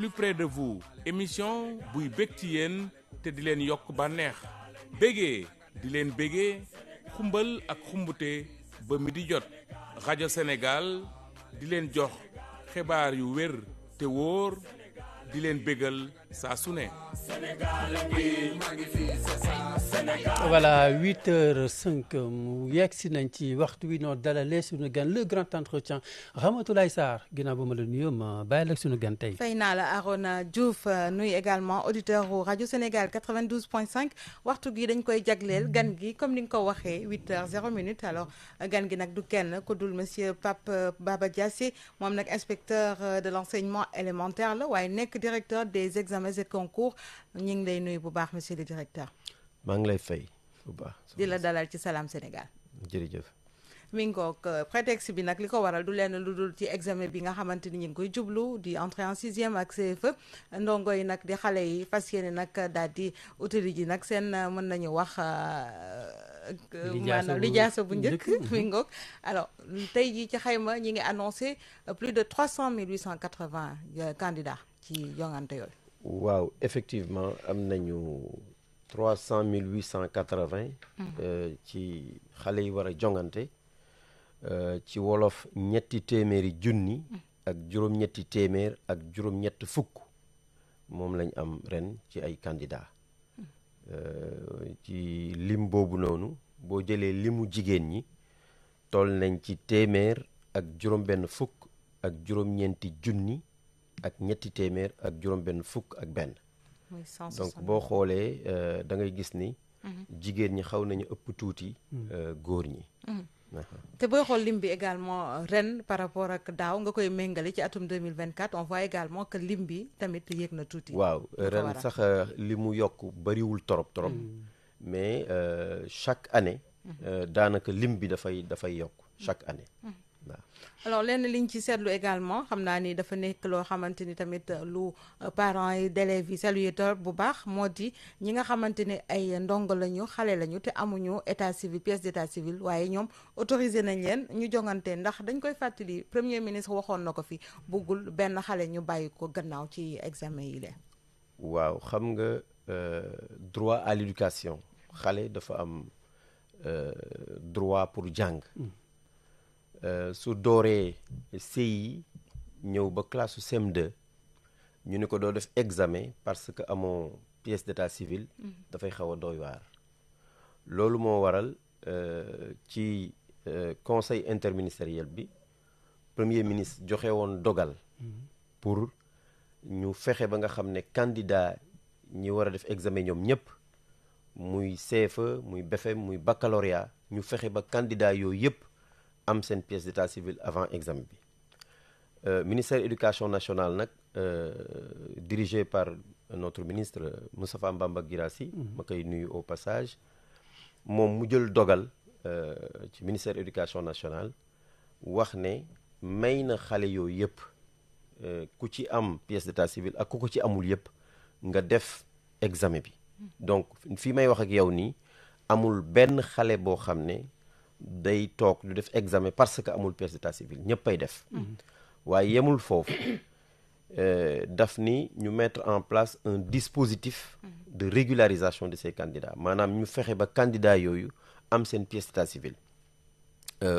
plus près de vous émission buy bég ci yéen te di leen yokk bànneex bégee di leen bégee xumbal ak xumbute ba mi di jot rajo Sénégal di leen jox xibaar yu wér te wóor di leen bégal saa su ne. Voilà 8h05 mu yegg si nañ ci waxtu wi noo dalalee suñu gan le grand entretien Ramatoulaye Sarr ginnaaw ba ma la nuyoo ma bàyyi la suñu gan tey. fay naa la Arona Diouf nuy également auditeur u rajo Sénégal 92.5 waxtu gi dañ koy jagleel gan gi comme ni nga ko waxee 8h00 alors gan gi nag du kenn ku dul monsieur Pape Baba Diassé moom nag inspecteur de l'enseignement élémentaire la waaye nekk directeur des examens et concours ñu ngi lay nuyu bu baax monsieur le directeur. maa ngi lay fay bu baax. di la dalal ci Salam Sénégal. jërëjëf. mi ngoog prétexte bi nag li ko waral du leen lu dul ci examen bi nga xamante ni ñu ngi koy jublu di entrée en sixième ak CFE ndongo yi nag di xale yi fas yéene nag daal di utali ji nag seen mën nañu wax maanaam lijaasa bu njëkk mi ngoog alors tey jii ci xayma ñi ngi annoncé plus de 300 880 candidats ci jongante yooyu. waaw effectivement am nañu 300 880 ci xale yi war a jongante ci wolof ñetti téeméeri junni ak juróom-ñetti téeméer ak juróom-ñett fukk moom lañ am ren ci ay candidats ci lim boobu noonu boo jëlee limu jigéen ñi toll nañ ci téeméer ak juróom-benn fukk ak juróom-ñeenti junni ak ñetti téeméer ak juróom-benn fukk ak benn. donc boo xoolee da ngay gis ni jigéen ñi xaw nañu ëpp tuuti góor ñi. te booy xool lim bi également ren par rapport ak daaw nga koy méngale ci atum 2024 on voit également que lim bi tamit yéeg na tuuti. waaw ren sax li mu yokk bariwul torop mais chaque année daanaka lim bi dafay yokk chaque année. waaw alors lenn liñ ci seetlu également xam naa ni dafa nekk loo xamante ni tamit lu parents yi d'élèves yi salué bu baax moo di ñi nga xamante ni ay ndongo lañu xale lañu te amuñu état civil pièce d'état civil waaye ñoom autorisé nañ leen ñu jongante ndax dañ koy fàttali premier ministre waxoon na ko fi buggul benn xale ñu bàyyi ko gannaaw ci examen yi leen. waaw xam nga droit à l'éducation xale dafa am droit pour jàng. su dooree CI ñëw ba classe CM2 ñu ne ko doo def examen parce que amoo pièce d'état civil dafay xaw a doy waar loolu moo waral ci conseil interministériel bi premier ministre joxe woon dogal pour ñu fexe ba nga xam ne candidat ñi war a def examen ñoom ñëpp muy CFE muy BFEM muy baccalauréat ñu fexe ba candidat yooyu yëpp am seen pièce d'état civil avant examen bi ministère éducation nationale nag dirigé par notre ministre Moustapha Mbamba Guirassy ma koy nuyu au passage moom mu jël dogal ci ministère éducation nationale wax ne may na xale yooyu yëpp ku ci am pièce d'état civil ak ku ko ci amul yëpp nga def examen bi donc fii may wax ak yow nii amul benn xale boo xam ne day toog du def examen parce que amul pièce d'état civil ñëppay def waaye yemul foofu daf ni ñu mettre en place un dispositif de régularisation de ces candidats maanaam ñu fexe ba candidat yooyu am seen pièce d'état civil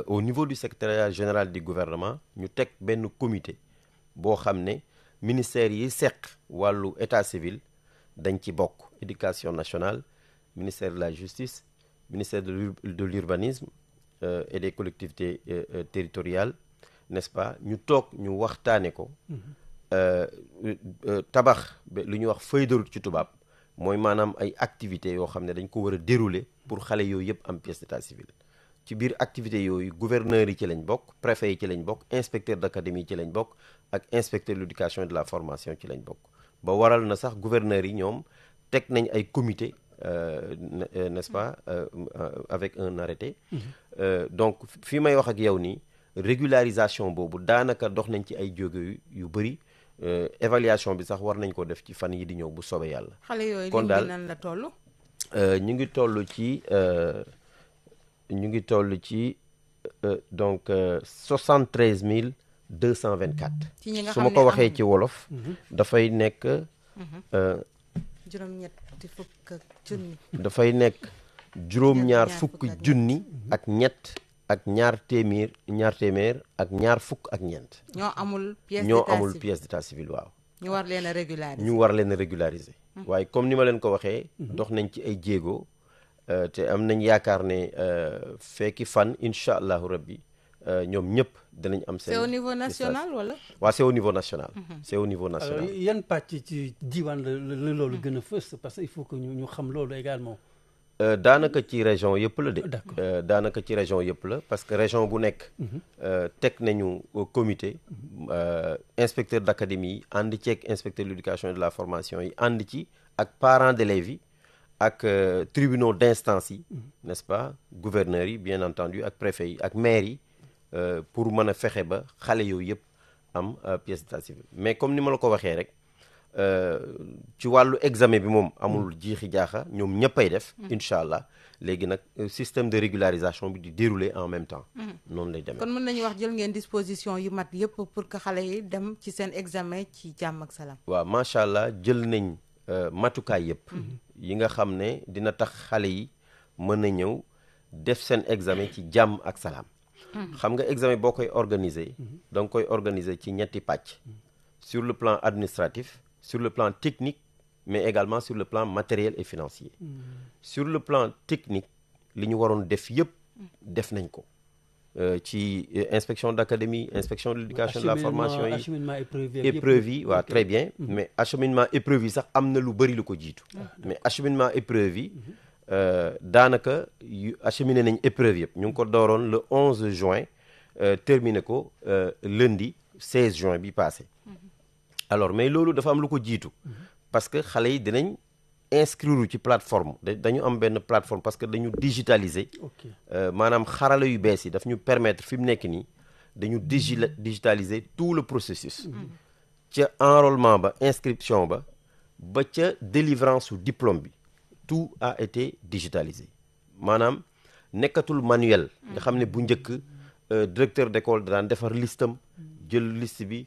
au niveau du secrétariat général du gouvernement ñu teg benn comité boo xam ne ministère yi seq wàllu état civil dañ ci bokk éducation nationale ministère de la justice ministère de l'urbanisme et des collectivités territoriales n'est-ce pas ñu toog ñu waxtaane ko tabax lu ñuy wax feuille de route ci tubaab mooy maanaam ay activités yoo xam ne dañ ko war a dérouler pour xale yooyu yëpp am pièce d'état civil ci biir activités yooyu gouverneurs yi ci lañ bokk préfet yi ci lañ bokk inspecteur d'académie yi ci lañ bokk ak inspecteur de l'éducation et de la formation ci lañ bokk ba waral na sax gouverneurs yi ñoom teg nañ ay comité n'est-ce pas avec un arrêté donc fii may wax ak yow nii régularisation boobu daanaka dox nañ ci ay jóge yu bëri évaluation bi sax war nañ ko def ci fan yi di ñëw bu soobee yàlla. xale yooyu kon daal nan la toll. ñu ngi toll ci donc 73 224. ci ñi nga su xam ma ne ko waxee amuñu. ci wolof. dafay nekk juróom-ñetti fukk ak junni. dafay nekk juróom-ñaar fukk fukk ak junni ak ñett ak ñaar téeméer ak ñaar fukk ak ñeent. ñoo amul pièce ñoo d'état amul civil. pièce d'état civil waaw. ñu war leen a régulariser. ñu war leen a régulariser. waaye comme ni ma leen ko waxee. dox nañ ci ay jéego. te am nañ yaakaar ne fekki fan incha allahu rabbi ñoom ñëpp danañ am seen. c'est au niveau national wala. waaw c'est au niveau national. c'est au niveau national. alors yan pàcc ci diiwaan la loolu gën a fës parce que il faut que ñu xam loolu également. daanaka ci région yëpp la de. D'accord. daanaka ci région yëpp la parce que région bu nekk. teg nañu comité. inspecteur d'académie yi ànd ci ak inspecteur de l'éducation et de la formation yi ànd ci ak parents d'élèves yi ak tribunaux d'instance yi. n'est-ce pas gouverneurs yi bien entendu ak préfets yi ak maires yi pour mën a fexe ba xale yooyu yëpp am pièce d'état civil mais comme ni ma la ko waxee rek. ci wàllu examen bi moom amul jiixi jaaxa ñoom ñëppay def. incha allah léegi nag système de régularisation bi di dérouler en même temps. noonu lay demee. kon mën nañu wax jël ngeen disposition yu mat yëpp pour que xale yi dem ci seen examen ci jàmm ak salaam. waaw macha allah jël nañ matukaay yëpp. yi nga xam ne dina tax xale yi mën a ñëw def seen examen ci jàmm ak salaam. xam nga examen boo koy organiser. da nga koy organiser ci ñetti pàcc. sur le plan administratif. sur le plan technique mais également sur le plan matériel et financier. Sur le plan technique li ñu waroon def yëpp def nañ ko ci inspection d'académie inspection de l'éducation de la formation yi acheminement épreuve yi waaw très bien mais acheminement épreuve yi sax am na lu bëri lu ko jiitu mais acheminement épreuve yi daanaka yu acheminé nañ épreuve yëpp ñu ngi ko dooroon le 11 juin terminé ko lundi 16 juin bi passé. alors mais loolu dafa am lu ko jiitu parce que xale yi dinañ inscrire ci plateforme dañu am benn plateforme parce que dañu digitaliser maanaam xarala yu bees yi daf ñu permettre fi mu nekk nii dañu digitaliser tout le processus ca enrôlement ba inscription ba ca délivrance su diplôme bi tout a été digitalisé maanaam nekkatul manuel nga xam ne bu njëkk directeur d'école daan defar listam jël liste bi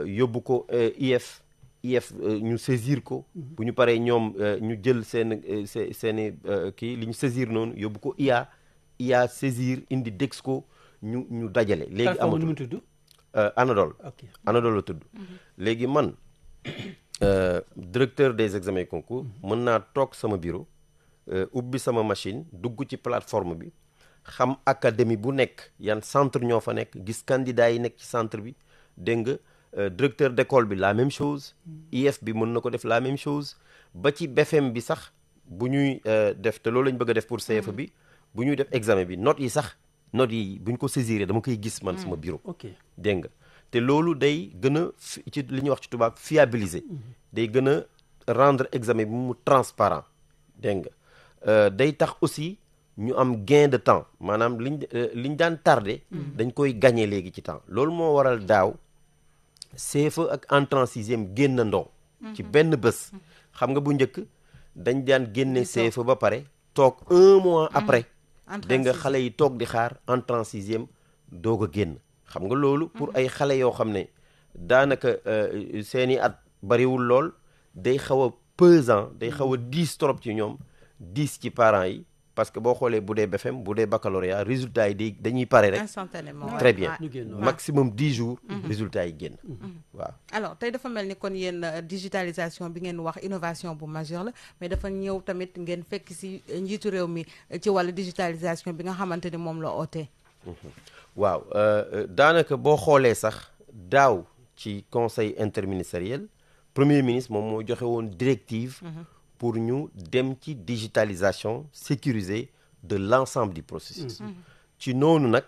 yóbbu ko IF ñu saisir ko bu ñu paree ñoom ñu jël seeni kii li ñu saisir noonu yóbbu ko IA saisir indi Dexco ñu dajale léegi amatul Anadol Anadol la tudd léegi man directeur des examens et concours mën naa toog sama bureau ubbi sama machine dugg ci plateforme bi xam académie bu nekk yan centre ñoo fa nekk gis candidat yi nekk ci centre bi dégg nga directeur d'école bi la même chose IF bi mën na ko def la même chose ba ci BFM bi sax bu ñuy def te loolu lañ bëgg a def pour CFE bi bu ñuy def examen bi notes yi bu ñu ko saisir dama koy gis man sama bureau dégg nga te loolu day gën a ci li ñuy wax ci tubaab fiabiliser day gën a rendre examen bi mu transparent dégg nga day tax aussi ñu am gain de temps maanaam liñ daan tardé dañ koy gagner léegi ci temps loolu moo waral daaw CFE ak entrée en sixième génnandoo ci benn bés xam nga bu njëkk dañ daan génne CFE ba pare toog 1 mois après dégg nga xale yi toog di xaar entrée en sixième doog a génn xam nga loolu pour ay xale yoo xam ne daanaka seeni at bariwul lool day xaw a pesant day xaw a diis trop ci ñoom diis ci parents yi parce que boo xoolee bu dee BFM bu dee baccalauréat résultats yi dañuy pare rek instantanément très bien maximum 10 jours résultats yi génn waaw alors tey dafa mel ni kon yéen digitalisation bi ngeen wax innovation bu majeure la mais dafa ñëw tamit ngeen fekk si njiitu réew mi ci wàllu digitalisation bi nga xamante ni moom la ootee waaw daanaka boo xoolee sax daaw ci conseil interministériel premier ministre moom moo joxe woon directive pour ñu dem ci digitalisation sécurisée de l'ensemble du processus ci noonu nag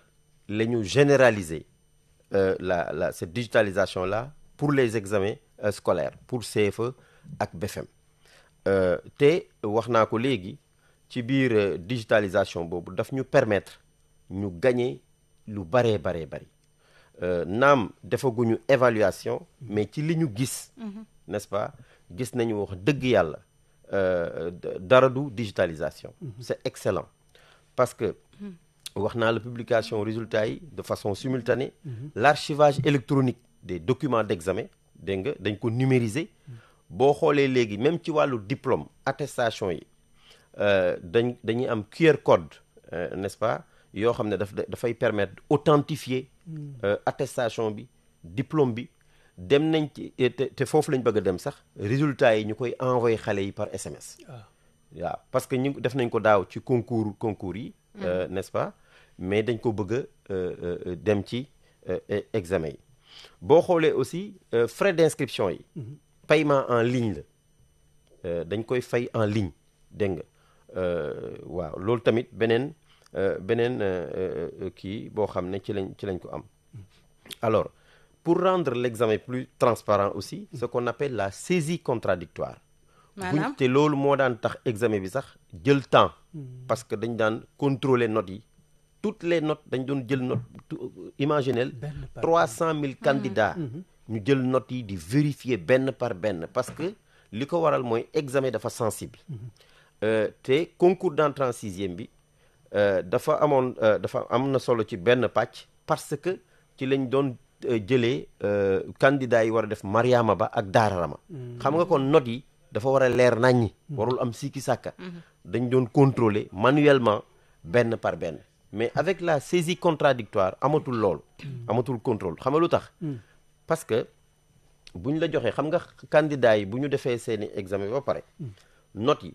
la ñu généraliser cette digitalisation là pour les examens scolaires pour CFE ak BFM te wax naa ko léegi ci biir digitalisation boobu daf ñu permettre ñu gagner lu baree bari naam defaguñu évaluation mais ci li ñu gis n'est-ce pas gis nañu wax dëgg yàlla dara du digitalisation c'est excellent parce que wax naa la publication résultats yi de façon simultanée l'archivage électronique des documents d'examen dégg nga dañ ko numériser boo xoolee léegi même ci wàllu diplôme attestation yi dañuy am QR code n'est-ce pas yoo xam ne dafay permettre authentifier attestation bi diplôme bi dem nañ ci te foofu lañ bëgg a dem sax résultats yi ñu koy envoyer xale yi par SMS waaw parce que ñu def nañ ko daaw ci concours yi n'est-ce pas mais dañ ko bëgg a dem ci examen yi boo xoolee aussi frais d'inscription yi paiement en ligne la dañ koy fay en ligne dégg nga waaw loolu tamit beneen kii boo xam ne ci lañ ko am alors pour rendre l'examen plus transparent aussi ce qu'on appelle la saisie contradictoire buñ te loolu moo daan tax examen bi sax jël temps parce que dañ daan contrôler notes yi toutes les notes dañ doon jël note imaginel 300 000 candidats ñu jël notes yi di vérifier benn par benn parce que li ko waral mooy examen dafa sensible te concours d'entrée en sixième bi dafa am na solo ci benn pàcc parce que ci lañ doon jëlee candidats yi war a def Mariama Ba ak Daara Rama xam nga kon notes yi dafa war a leer naññi warul am sikki sàkka dañ doon contrôler manuellement benn par benn mais avec la saisie contradictoire amatul lool amatul contrôle xam nga lu tax parce que bu ñu la joxee xam nga candidats yi bu ñu defee seeni examen ba pare notes yi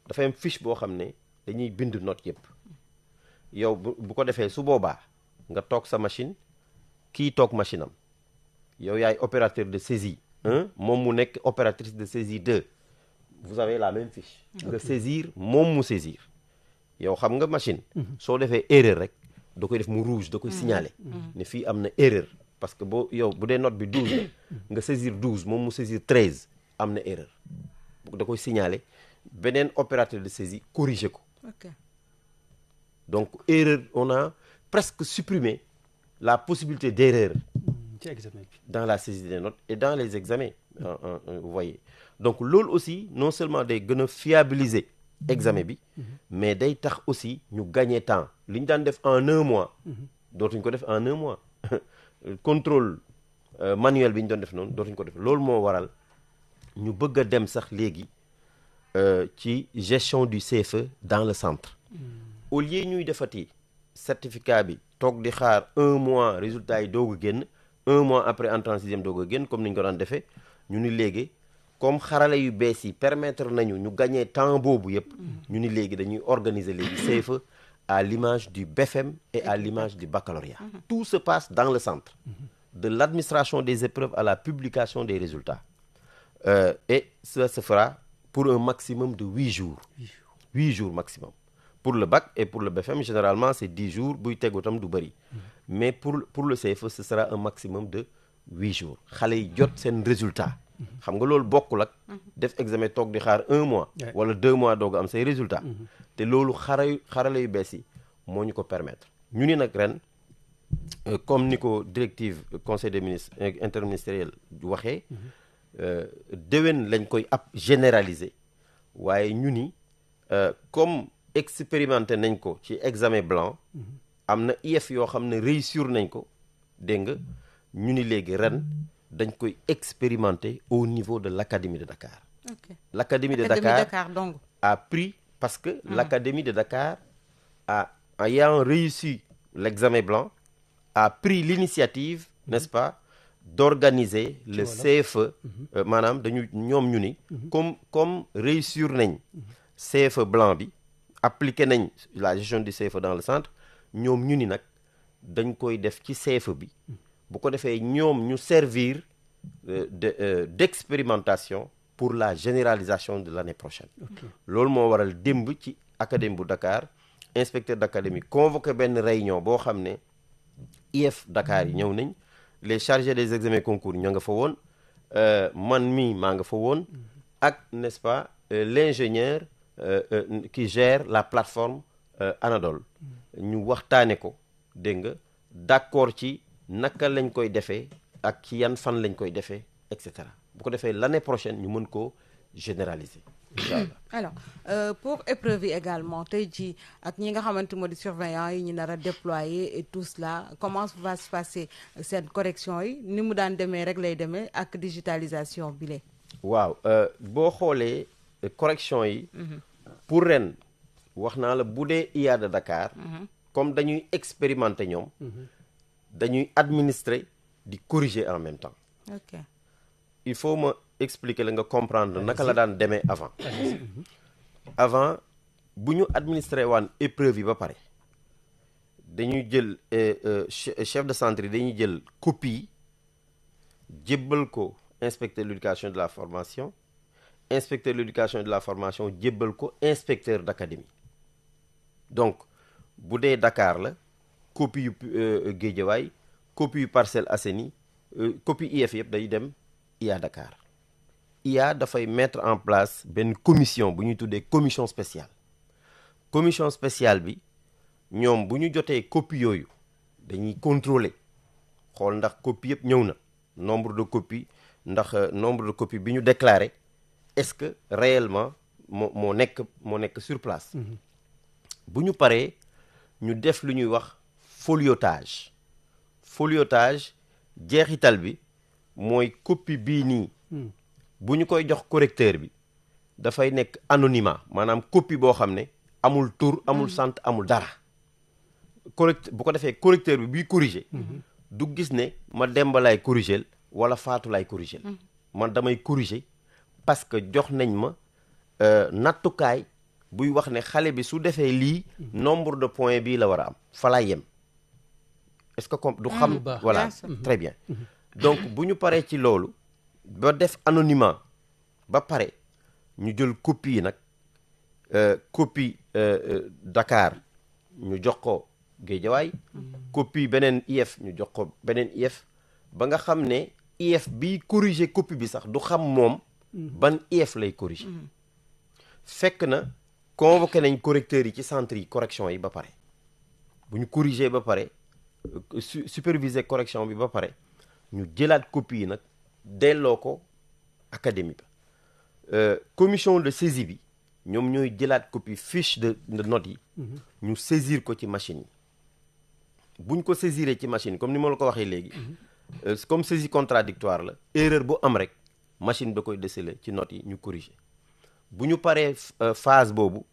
dafay am fiche boo xam ne dañuy bind notes yëpp yow bu ko defee su boobaa nga toog sa machine kii toog machine am yow yaay opérateur de saisie 1 moom mu nekk opératrice de saisie 2 vous avez la même fiche nga saisir moom mu saisir yow xam nga machine soo defee erreur rek da koy def mu rouge da koy signaler ne fii am na erreur parce que boo yow bu dee note bi 12 la nga saisir 12 moom mu saisir 13 am na erreur da koy signaler beneen opérateur de saisie corriger ko donc erreur on a presque supprimé la possibilité d'erreur dans la saisie des notes et dans les examens vous voyez donc loolu aussi non seulement day gën a fiabiliser examen bi mais day tax aussi ñu gagner temps li ñu daan def en 1 mois dootuñ ko def en 1 mois contrôle manuel bi ñu doon def noonu dootuñ ko def loolu moo waral ñu bëgg a dem sax léegi ci gestion du CFE dans le centre au lieu ñuy defati certificat bi toog di xaar 1 mois résultat yi doog a génn 1 mois après entrée en sixième doog a génn comme ni ñu ko daan defee ñu ni léegi comme xarala yu bees yi permettre nañu ñu gagner temps boobu yëpp ñu ni léegi dañuy organiser léegi CFE à l'image du BFM et à l'image du baccalauréat tout se passe dans le centre de l'administration des épreuves à la publication des résultats et ça se fera pour un maximum de 8 jours 8 jours maximum pour le bac et pour le BFM généralement c'est 10 jours buy tegu tam du bëri mais pour le CFE ce sera un maximum de 8 jours xale yi jot seen résultat xam nga loolu bokkul ak def examen toog di xaar 1 mois wala 2 mois doog am say résultat te loolu xarala yu bees yi moo ñu ko permettre ñu ni nag ren comme ni ko directive conseil des ministres interministériel waxee déwén lañ koy généraliser waaye ñu ni comme expérimenté nañ ko ci examen blanc am na IEF yoo xam ne réussir nañ ko dégg nga ñu ni léegi ren dañ koy expérimenter au niveau de l'Académie de Dakar l'Académie de Dakar donc a pris parce que l'Académie de Dakar ayant réussi l'examen blanc a pris l'initiative n'est-ce pas d'organiser le CFE maanaam dañu ñoom ñu ni comme réussir nañ CFE blanc bi appliqué nañ la gestion du CFE dans le centre ñoom ñu ni nag dañ koy def ci CFE bi bu ko defee ñoom ñu servir d'expérimentation pour la généralisation de l'année prochaine loolu moo waral démb ci académie bu Dakar inspecteur d'académie convoqué benn réunion boo xam ne IEF Dakar yi ñëw nañ les chargés des examens concours ña nga fa woon man mi maa nga fa woon ak n'est-ce pas l'ingénieur qui gère la plateforme Anadol ñu waxtaane ko dégg nga d'accord ci naka lañ koy defee ak ci yan fan lañ koy defee et cetera bu ko defee l'année prochaine ñu mën koo généraliser incha allah. alors pour épreuve yi également tey jii ak ñi nga xamante moo di surveillant yi ñu nar a déployer et tout cela comment va se passer cette correction yi ni mu daan demee rek lay demee ak digitalisation bi le waaw boo xoolee correction yi. pour ren wax naa la bu dee IA de Dakar. comme dañuy expérimenter ñoom. dañuy administrer di corriger en même temps. ok il faut ma expliquer la nga comprendre naka la daan demee avant. avant bu ñu administrer waan épreuve yi ba pare dañuy jël chef de centre yi dañuy jël copie jébbal ko inspecteur de l'éducation et de la formation inspecteur de l'éducation et de la formation jébbal ko inspecteur d'académie. donc bu dee Dakar la copie yu Guédiawaye copie yu Parcelles Assainies copie IF yëpp day dem IA Dakar. IA dafay mettre en place benn commission bu ñuy tuddee commission spéciale bi ñoom bu ñu jotee copie yooyu dañuy contrôler xool ndax copie yëpp ñëw na nombre de copie bi ñu déclaré est-ce que réellement moo nekk sur place. bu ñu paree ñu def lu ñuy wax foliotage jeexital bi mooy copie bii nii. bu ñu koy jox correcteur bi dafay nekk anonymat maanaam copie boo xam ne amul tur amul sant amul dara bu ko defee correcteur bi buy corriger du gis ne ma Demba laay corriger wala Faatu laay corriger man damay corriger parce que jox nañ ma nattukaay buy wax ne xale bi su defee lii nombre de points bii la war a am fa laay yem est-ce que comme du xam voilà très bien donc bu ñu paree ci loolu ba def anonymat ba pare ñu jël copie yi nag copie Dakar ñu jox ko Guédiawaye copie beneen IF ñu jox ko beneen IF ba nga xam ne IF bi corriger copie bi sax du xam moom ban IF lay corriger fekk na convoqué nañ correcteurs yi ci centre yi correction yi ba pare bu ñu corriger ba pare superviser correction bi ba pare ñu jëlaat copie yi nag delloo ko académie ba commission de saisie bi ñoom ñooy jëlaat copie fiche de notes yi ñu saisir ko ci machine yi buñ ko saisiree ci machine comme ni ma la ko waxee léegi comme saisie contradictoire la erreur bu am rek machine da koy déceler ci notes yi ñu corriger bu ñu paree phase boobu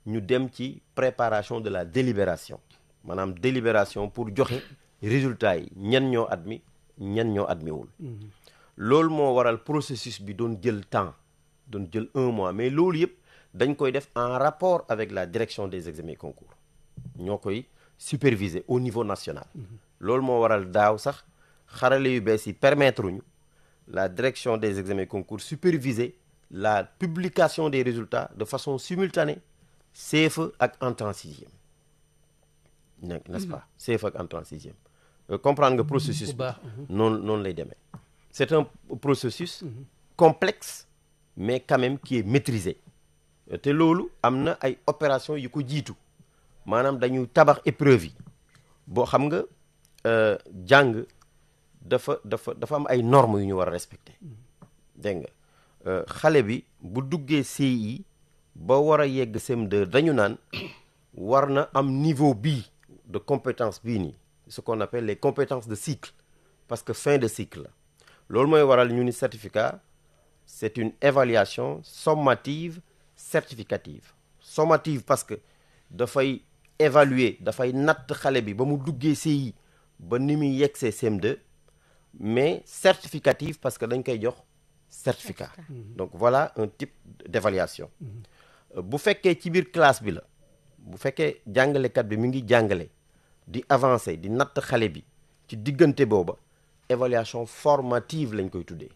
ñu dem ci préparation de la délibération maanaam délibération pour joxe résultat yi ñan ñoo admis ñan ñoo admiwul loolu moo waral processus bi doon jël temps doon jël 1 mois mais loolu yëpp dañ koy def en rapport avec la direction des examens et concours ñoo koy superviser au niveau national loolu moo waral daaw sax xarale yu bees yi permettre ñu la direction des examens et concours superviser la publication des résultats de façon simultanée CFE ak entrée en sixième n'est-ce pas CFE ak entrée en sixième comprendre nga processus bi noonu lay demee c'est un processus complexe mais quand même qui est maîtrisé te loolu am na ay opération yu ko jiitu maanaam dañuy tabax épreuve yi boo xam nga jàng dafa am ay normes yu ñu war a respecter dégg nga xale bi bu duggee CI ba war a yegg CM2 dañu naan war na am niveau bii de compétence bii nii ce qu'on appelle les compétences de cycle parce que fin de cycle la loolu mooy waral ñu ni certificat c'est une évaluation sommative certificative sommative parce que dafay évaluer dafay natt xale bi ba mu duggee CI ba ni muy yegsee CM2 mais certificative parce que dañ koy jox certificat donc voilà un type d'évaluation bu fekkee ci biir classe bi la bu fekkee jàngalekat bi mi ngi jàngale di avancer di natt xale bi ci diggante booba évaluation formative lañ koy tuddee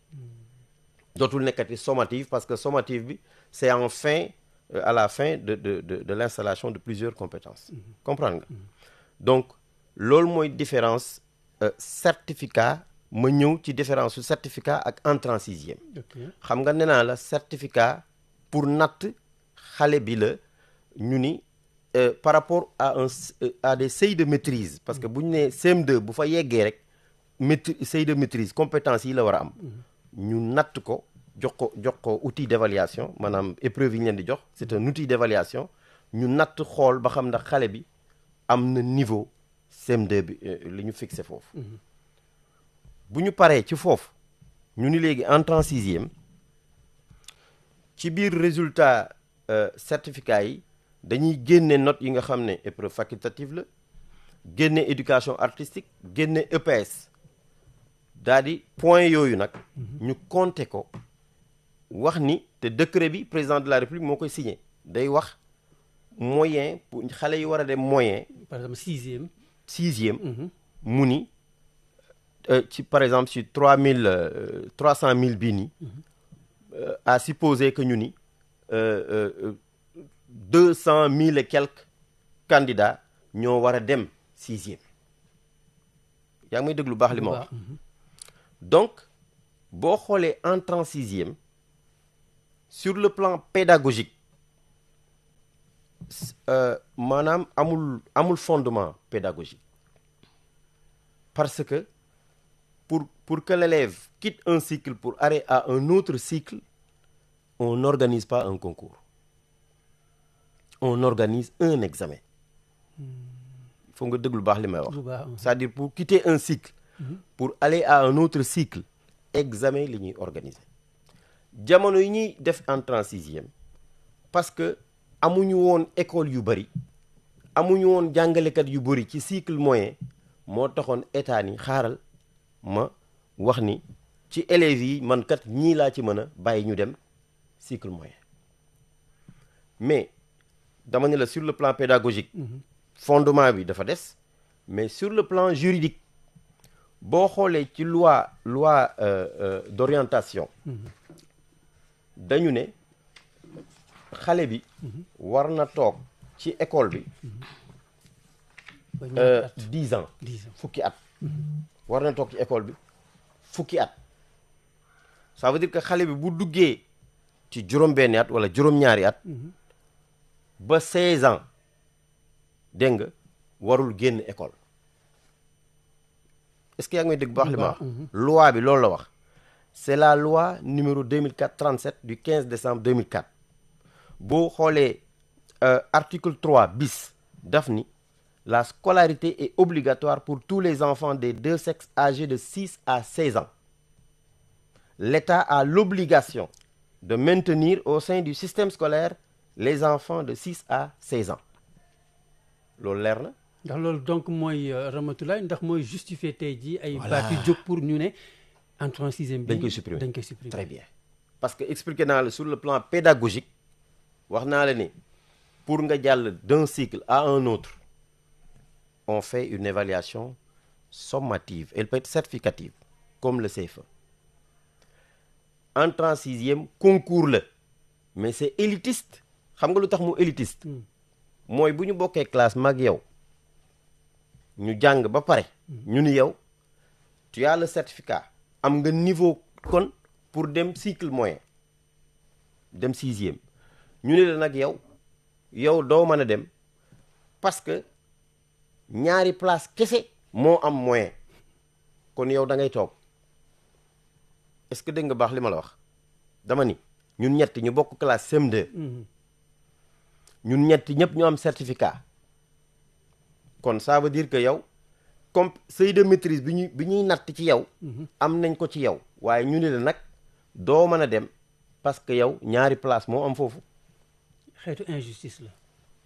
dootul nekkati sommative parce que sommative bi c'est en fin à la fin de l'installation de plusieurs compétences comprendre nga donc loolu mooy différence certificat ma ñëw ci différence su certificat ak entrée en sixième xam nga nee naa la certificat pour natt xale bi la ñu ni par rapport à des seuils de maîtrise parce que bu ñu nee CM2 bu fa yeggee rek seuil de maîtrise compétence yi la war a am ñu natt ko jox ko outil d'évaluation maanaam épreuve yi ñu leen di jox c'est un outil d'évaluation ñu natt xool ba xam ndax xale bi am na niveau CM2 bi li ñu fixé foofu bu ñu paree ci foofu ñu ni léegi entrée en sixième ci biir résultat certificat yi dañuy génne note yi nga xam ne épreuve facultative la génne éducation artistique génne EPS daal di point yooyu nag ñu compter ko wax ni te décret bi président de la république moo koy signé day wax moyen pour xale yi war a dem moyen par exemple sixième mu ni ci par exemple ci 300 000 bii nii à supposer que ñu ni 200 000 et quelques candidats ñoo war a dem sixième yaa ngi may déglu baax li ma wax donc boo xoolee entrée en sixième sur le plan pédagogique maanaam amul fondement pédagogique parce que pour que l'élève quitte un cycle pour aller à un autre cycle on n'organise pas un concours on organise un examen il faut nga déglu baax li may wax c'est-à-dire pour quitter un cycle pour aller à un autre cycle examen li ñuy organiser jamono yi ñuy def entrée en sixième parce que amuñu woon école yu bari amuñu woon jàngalekat yu bari ci cycle moyen moo taxoon état ni xaaral ma wax ni ci élèves yi man kat ñii laa ci mën a bàyyi ñu dem cycle moyen mais dama ne la sur le plan pédagogique fondement bi dafa des mais sur le plan juridique boo xoolee ci loi d'orientation dañu ne xale bi war na toog ci école bi 10 ans fukki at war na toog ci école bi fukki at ça veut dire que xale bi bu duggee ci juróom-benni at wala juróom-ñaari at ba 16 ans dégg nga warul génn école est-ce que yaa ngi may dégg baax li ma wax loi bi loolu la wax c'est la loi numéro 2004-37 du 15 décembre 2004 boo xoolee article 3 bis daf ni la scolarité est obligatoire pour tous les enfants des deux sexes âgés de 6 à 16 ans l'État a l'obligation de maintenir au sein du système scolaire les enfants de 6 à 16 ans loolu leer na ndax loolu donc mooy Ramatoulaye ndax mooy justifier tey jii ay baat yu jóg pour ñu ne entrée en sixième bi dañ koy supprimer très bien parce que expliqué naa la sur le plan pédagogique wax naa la ni pour nga jàll d'un cycle à un autre on fait une évaluation sommative elle peut être certificative comme le CFEE entrée en sixième concours la mais c'est élitiste xam nga lu tax mu élitiste mooy bu ñu bokkee classe mag yow ñu jàng ba pare ñu ni yow tu as le certificat am nga niveau kon pour dem cycle moyen dem sixième ñu ne la nag yow doo mën a dem parce que ñaari place kese moo am moyen kon yow da ngay toog est-ce que dégg nga baax li ma la wax dama ni ñun ñett ñu bokk classe CM2 ñun ñett ñëpp ñu am certificat kon ça veut dire que yow comme seuil de maîtrise bi ñuy natt ci yow am nañ ko ci yow waaye ñu ne la nag doo mën a dem parce que yow ñaari place moo am foofu xeetu injustice la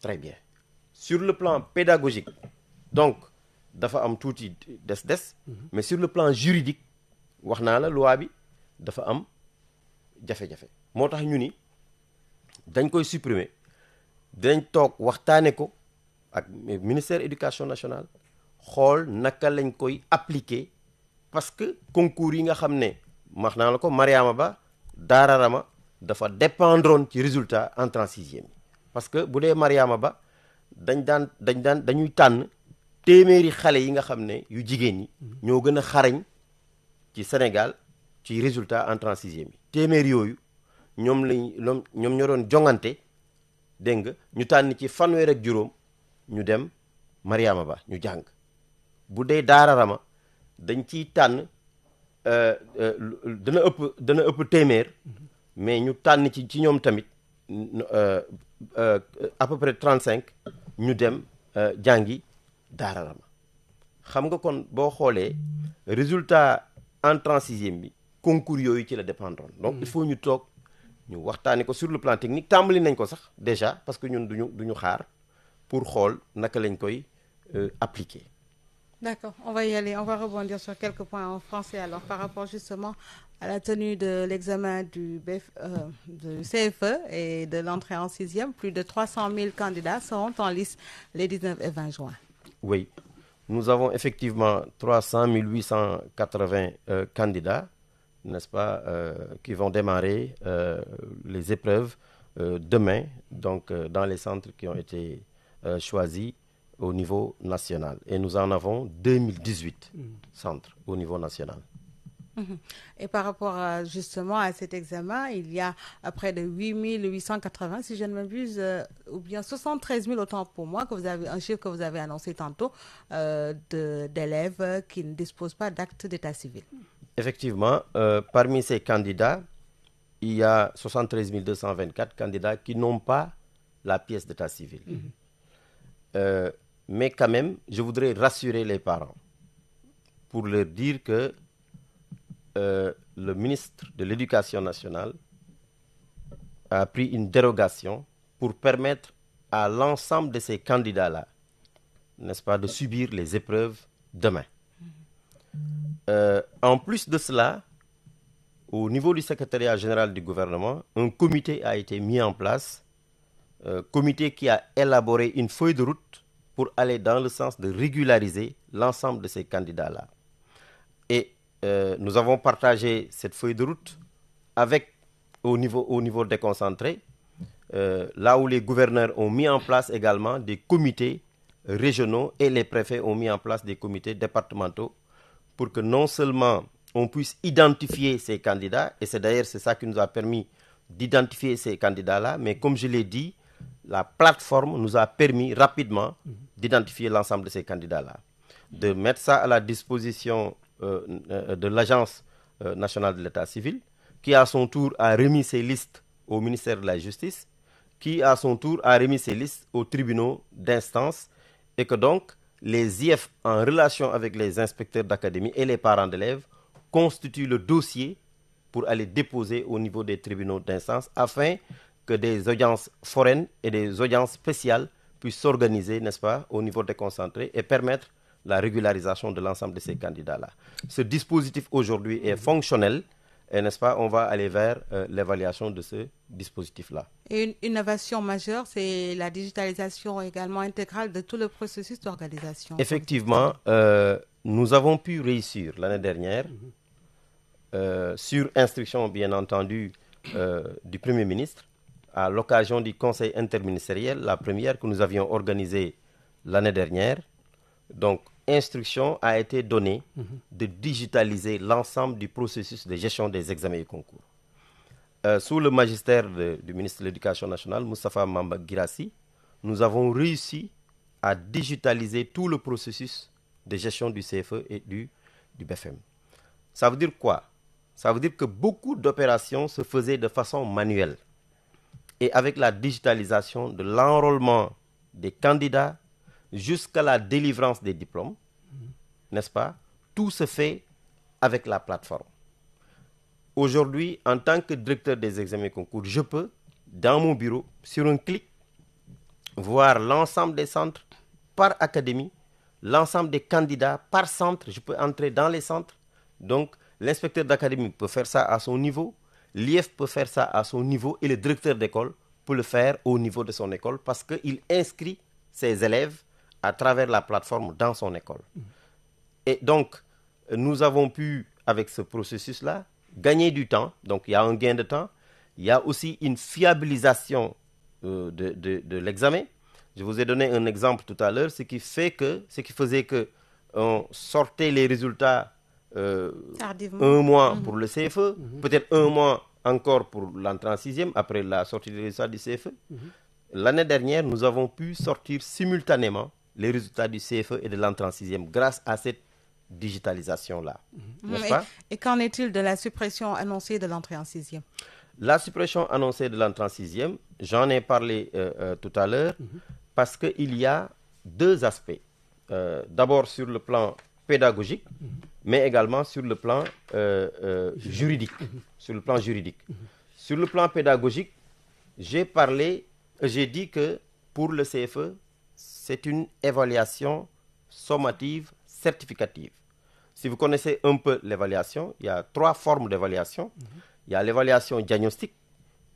très bien sur le plan pédagogique donc dafa am tuuti des mais sur le plan juridique wax naa la loi bi dafa am jafe-jafe moo tax ñu ni dañ koy supprimer dinañ toog waxtaane ko ak ministère éducation nationale xool naka lañ koy appliquer parce que concours yi nga xam ne wax naa la ko Mariama Ba Daara Rama dafa dépendroon ci résultat entrée en sixième yi parce que bu dee Mariama Ba dañuy tànn téeméeri xale yi nga xam ne yu jigéen ñi ñoo gën a xarañ ci Sénégal ci résultat entrée en sixième yi téeméer yooyu ñoom ñoo doon jongante dégg nga ñu tànn ci fanweer ak juróom ñu dem Mariama Ba ñu jàng bu dee Daara Rama dañ ciy tànn dana ëpp téeméer mais ñu tànn ci ñoom tamit à peu près 35 ñu dem jàngi Daara Rama xam nga kon boo xoolee résultat entrée en sixième bi concours yooyu ci la dépendroon donc il faut ñu toog ñu waxtaanee ko sur le plan technique tàmbali nañ ko sax déjà parce que ñun duñu xaar pour xool naka lañ koy appliquer. D'accord, on va y aller. On va rebondir sur quelques points en français alors par rapport justement à la tenue de l'examen du CFE et de l'entrée en sixième. Plus de 300 000 candidats seront en lice les 19 et 20 juin. Oui, nous avons effectivement 300 880 candidats, n'est-ce pas, qui vont démarrer les épreuves demain, donc dans les centres qui ont été choisis au niveau national. Et nous en avons 2018 centres au niveau national. Et par rapport justement à cet examen, il y a près de 8 880, si je ne m'abuse, ou bien 73 000 autant pour moi, un chiffre que vous avez annoncé tantôt, d'élèves qui ne disposent pas d'acte d'état civil. Effectivement, parmi ces candidats, il y a 73 224 candidats qui n'ont pas la pièce d'état civil. Mais quand même, je voudrais rassurer les parents pour leur dire que le ministre de l'Éducation nationale a pris une dérogation pour permettre à l'ensemble de ces candidats-là, n'est-ce pas, de subir les épreuves demain. En plus de cela, au niveau du secrétariat général du gouvernement, un comité a été mis en place, comité qui a élaboré une feuille de route pour aller dans le sens de régulariser l'ensemble de ces candidats-là. Et nous avons partagé cette feuille de route au niveau déconcentré, là où les gouverneurs ont mis en place également des comités régionaux et les préfets ont mis en place des comités départementaux pour que non seulement on puisse identifier ces candidats, et c'est ça qui nous a permis d'identifier ces candidats-là, mais comme je l'ai dit, la plateforme nous a permis rapidement d'identifier l'ensemble de ces candidats-là, de mettre ça à la disposition de l'Agence nationale de l'état civil, qui à son tour a remis ses listes au ministère de la Justice, qui à son tour a remis ses listes aux tribunaux d'instance, et que donc les IF, en relation avec les inspecteurs d'académie et les parents d'élèves, constituent le dossier pour aller déposer au niveau des tribunaux d'instance afin que des audiences foraines et des audiences spéciales puissent s'organiser, n'est-ce pas, au niveau déconcentré et permettre la régularisation de l'ensemble de ces candidats-là. Ce dispositif aujourd'hui est fonctionnel et, n'est-ce pas, on va aller vers l'évaluation de ce dispositif-là. Et une innovation majeure, c'est la digitalisation également intégrale de tout le processus d'organisation. Effectivement, nous avons pu réussir l'année dernière, sur instruction bien entendu du Premier ministre, à l'occasion du Conseil interministériel, la première que nous avions organisée l'année dernière. Donc, instruction a été donnée de digitaliser l'ensemble du processus de gestion des examens et concours. Sous le magistère du ministre de l'Éducation nationale, Moustapha Mamba Guirassy, nous avons réussi à digitaliser tout le processus de gestion du CFE et du BFM. Ça veut dire quoi? Ça veut dire que beaucoup d'opérations se faisaient de façon manuelle. Et avec la digitalisation de l'enrôlement des candidats jusqu'à la délivrance des diplômes, n'est-ce pas? Tout se fait avec la plateforme. Aujourd'hui, en tant que directeur des examens et concours, je peux, dans mon bureau, sur un clic, voir l'ensemble des centres par académie, l'ensemble des candidats par centre. Je peux entrer dans les centres. Donc, l'inspecteur d'académie peut faire ça à son niveau, l'IF peut faire ça à son niveau et le directeur d'école peut le faire au niveau de son école parce qu'il inscrit ses élèves à travers la plateforme dans son école. Et donc, nous avons pu, avec ce processus-là, gagner du temps. Donc, il y a un gain de temps. Il y a aussi une fiabilisation de l'examen. Je vous ai donné un exemple tout à l'heure, ce qui faisait que on sortait les résultats un mois pour le CFE, peut-être un mois encore pour l'entrée en sixième, après la sortie des résultats du CFE. L'année dernière, nous avons pu sortir simultanément les résultats du CFE et de l'entrée en sixième grâce à cette digitalisation-là. N'est-ce pas? Et qu'en est-il de la suppression annoncée de l'entrée en sixième? La suppression annoncée de l'entrée en sixième, j'en ai parlé tout à l'heure, parce qu'il y a deux aspects. D'abord sur le plan pédagogique, mais également sur le plan juridique. Sur le plan juridique. Sur le plan pédagogique, j'ai dit que pour le CFE, c'est une évaluation sommative certificative. Si vous connaissez un peu l'évaluation, il y a 3 formes d'évaluation. Il y a l'évaluation diagnostique,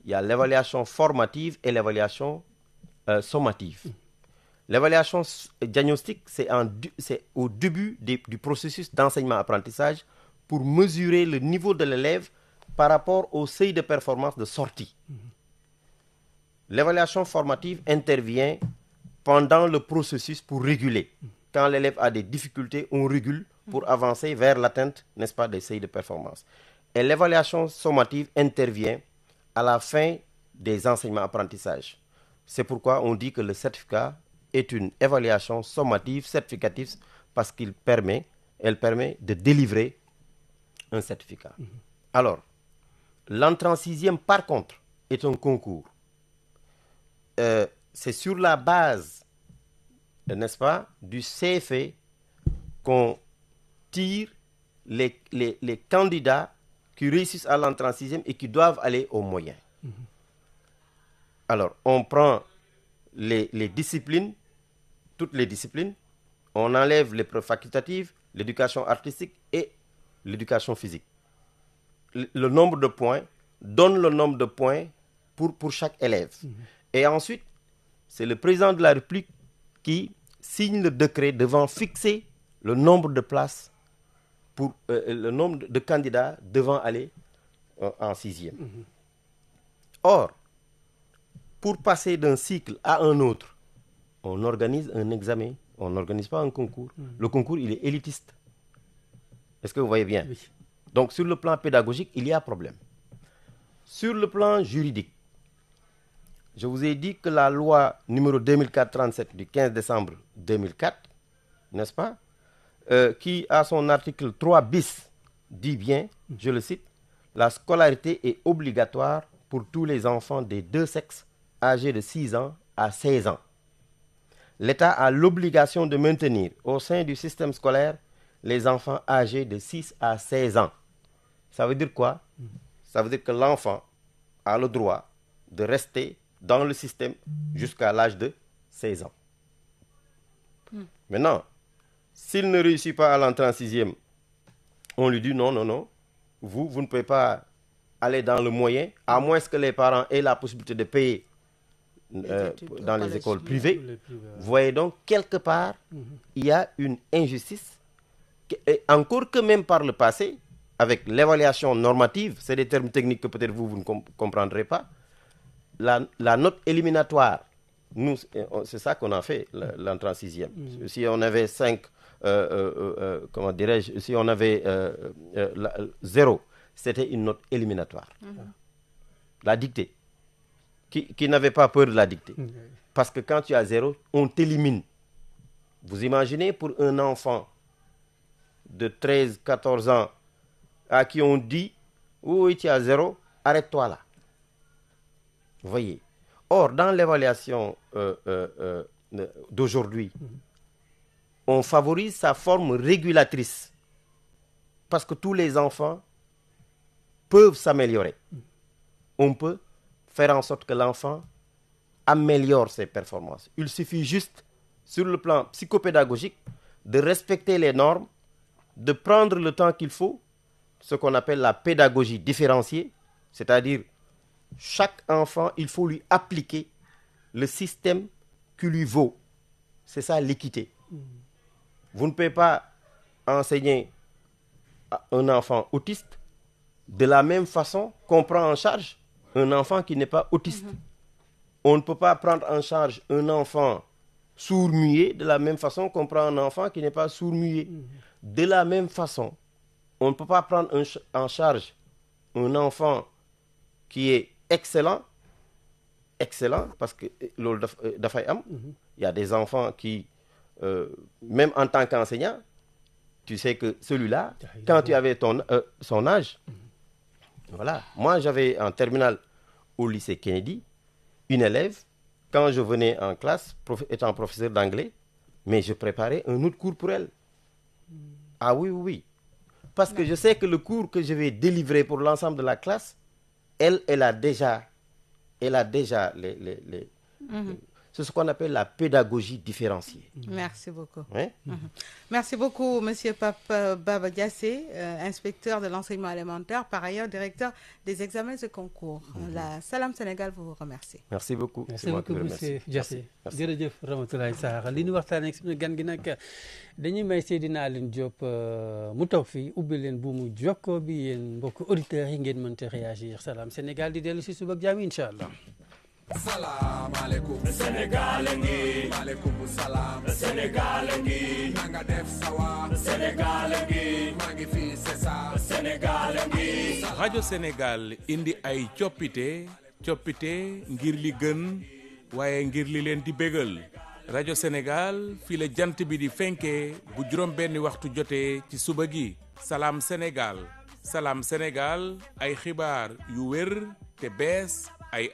il y a l'évaluation formative et l'évaluation sommative. L'évaluation diagnostique, c'est au début du processus d'enseignement-apprentissage pour mesurer le niveau de l'élève par rapport au seuil de performance de sortie. L'évaluation formative intervient pendant le processus pour réguler. Quand l'élève a des difficultés, on régule pour avancer vers l'atteinte, n'est-ce pas, des seuils de performance. Et l'évaluation sommative intervient à la fin des enseignements-apprentissages. C'est pourquoi on dit que le certificat est une évaluation sommative, certificative, parce qu'elle permet de délivrer un certificat. Alors, l'entrée en sixième, par contre, est un concours. C'est sur la base, n'est-ce pas, du CFE qu'on tire les candidats qui réussissent à l'entrée en sixième et qui doivent aller au moyen. Alors, on prend les disciplines, toutes les disciplines, on enlève l'épreuve facultative, l'éducation artistique et l'éducation physique. Le nombre de points donne le nombre de points pour chaque élève. Et ensuite, c'est le président de la République qui signe le décret devant fixer le nombre de places pour le nombre de candidats devant aller en sixième. Or, pour passer d'un cycle à un autre, on organise un examen, on n'organise pas un concours. Le concours, il est élitiste. Est-ce que vous voyez bien? Oui. Donc, sur le plan pédagogique, il y a problème. Sur le plan juridique, je vous ai dit que la loi numéro 2004-37 du 15 décembre 2004, n'est-ce pas, qui a son article 3 bis, dit bien, je le cite, la scolarité est obligatoire pour tous les enfants des deux sexes âgés de 6 ans à 16 ans. L'État a l'obligation de maintenir au sein du système scolaire les enfants âgés de 6 à 16 ans. Ça veut dire quoi? Ça veut dire que l'enfant a le droit de rester dans le système jusqu'à l'âge de 16 ans. Maintenant, s'il ne réussit pas à l'entrée en sixième, on lui dit non, vous ne pouvez pas aller dans le moyen, à moins que les parents aient la possibilité de payer dans les écoles privées. Vous voyez donc, quelque part, il y a une injustice. Et encore que même par le passé, avec l'évaluation normative, c'est des termes techniques que peut-être vous ne comprendrez pas, la note éliminatoire, nous, c'est ça qu'on a fait, l'entrée en sixième. Si on avait 5, comment dirais-je, si on avait 0, c'était une note éliminatoire. La dictée, qui n'avait pas peur de la dictée. Parce que quand tu as 0, on t'élimine. Vous imaginez pour un enfant de 13, 14 ans à qui on dit, oui, tu as 0, arrête-toi là. Vous voyez. Or, dans l'évaluation d'aujourd'hui, on favorise sa forme régulatrice. Parce que tous les enfants peuvent s'améliorer. On peut faire en sorte que l'enfant améliore ses performances. Il suffit juste, sur le plan psychopédagogique, de respecter les normes, de prendre le temps qu'il faut, ce qu'on appelle la pédagogie différenciée, c'est-à-dire chaque enfant, il faut lui appliquer le système qui lui vaut. C'est ça l'équité. Vous ne pouvez pas enseigner à un enfant autiste de la même façon qu'on prend en charge un enfant qui n'est pas autiste. On ne peut pas prendre en charge un enfant sourd-muet de la même façon qu'on prend un enfant qui n'est pas sourd-muet. De la même façon, on ne peut pas prendre en charge un enfant qui est excellent, parce que il y a des enfants qui, même en tant qu'enseignant, tu sais que celui-là, quand tu avais son âge, voilà. Moi, j'avais en terminale au lycée Kennedy, une élève, quand je venais en classe, étant professeur d'anglais, mais je préparais un autre cours pour elle. Ah oui, oui, oui. Parce que je sais que le cours que je vais délivrer pour l'ensemble de la classe, elle a déjà c'est ce qu'on appelle la pédagogie différenciée. Merci beaucoup. Oui? Merci beaucoup, Monsieur Pape Baba Diassé, inspecteur de l'enseignement élémentaire, par ailleurs directeur des examens et concours. La Salam Sénégal vous remercie. Merci beaucoup. merci beaucoup monsieur Diassé jërëjëf Ramatoulaye Sarr li ñu waxtaanee ak suñu gan gi nag dañuy may Seydina Aline Diop mu toog fii ubbi leen bu mu jokkoo bi yéen mbokk auditeurs yi ngeen mënte réagir Salam Sénégal di dellu si suba ak jàmm incha allah. Salaamaaleykum Sénégal ngi maaleykum salaam Sénégal ngi nanga def sawa Sénégal ngi maa ngi fi c'est ça Sénégal ngi rajo Sénégal indi ay coppite ngir li gën waaye ngir li leen di bégal rajo Sénégal fii la jant bi di fenkee bu juróom benni waxtu jotee ci suba gi Salam Sénégal ay xibaar yu wér te bees ay